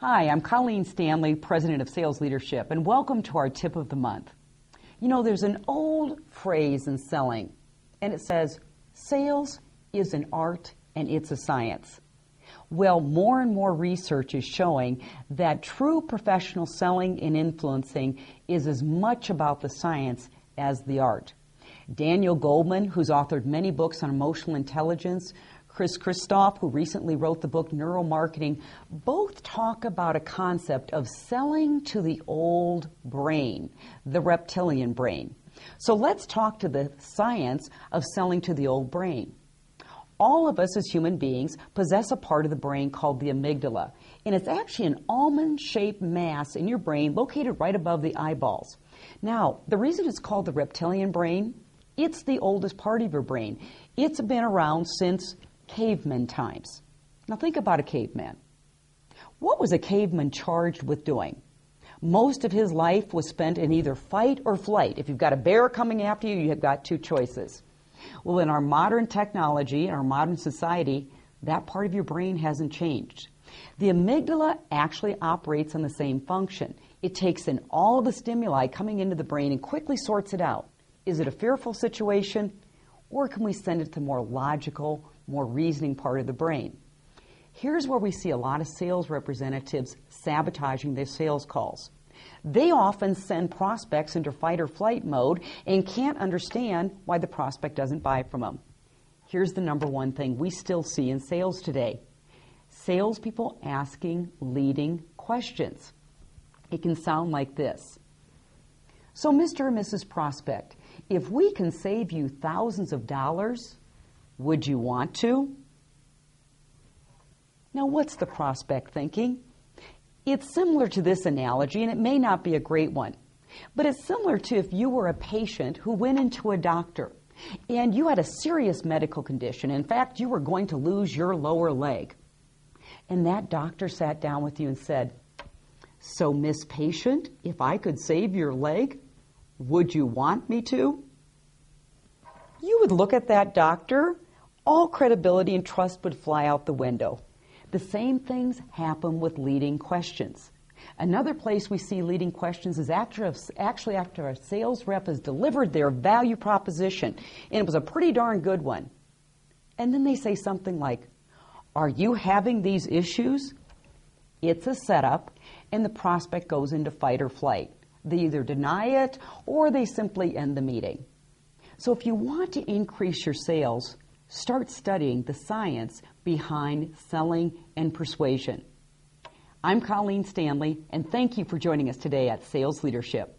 Hi, I'm Colleen Stanley, President of Sales Leadership, and welcome to our tip of the month. You know, there's an old phrase in selling, and it says, sales is an art and it's a science. Well, more and more research is showing that true professional selling and influencing is as much about the science as the art. Daniel Goleman, who's authored many books on emotional intelligence, Chris Christoph, who recently wrote the book Neuromarketing, both talk about a concept of selling to the old brain, the reptilian brain. So let's talk to the science of selling to the old brain. All of us as human beings possess a part of the brain called the amygdala, and it's actually an almond-shaped mass in your brain located right above the eyeballs. Now, the reason it's called the reptilian brain, it's the oldest part of your brain. It's been around since caveman times. Now think about a caveman. What was a caveman charged with doing? Most of his life was spent in either fight or flight. If you've got a bear coming after you, you've got two choices. Well, in our modern technology, in our modern society, that part of your brain hasn't changed. The amygdala actually operates on the same function. It takes in all the stimuli coming into the brain and quickly sorts it out. Is it a fearful situation, or can we send it to the more logical, more reasoning part of the brain? Here's where we see a lot of sales representatives sabotaging their sales calls. They often send prospects into fight or flight mode and can't understand why the prospect doesn't buy from them. Here's the number one thing we still see in sales today. Salespeople asking leading questions. It can sound like this. So, Mr. or Mrs. Prospect, if we can save you thousands of dollars, would you want to? Now, what's the prospect thinking? It's similar to this analogy, and it may not be a great one, but it's similar to if you were a patient who went into a doctor and you had a serious medical condition. In fact, you were going to lose your lower leg. And that doctor sat down with you and said, "So, Miss Patient, if I could save your leg, would you want me to?" You would look at that doctor, all credibility and trust would fly out the window. The same things happen with leading questions. Another place we see leading questions is after a sales rep has delivered their value proposition, and it was a pretty darn good one. And then they say something like, "Are you having these issues?" It's a setup, and the prospect goes into fight or flight. They either deny it or they simply end the meeting. So if you want to increase your sales, start studying the science behind selling and persuasion. I'm Colleen Stanley, and thank you for joining us today at Sales Leadership.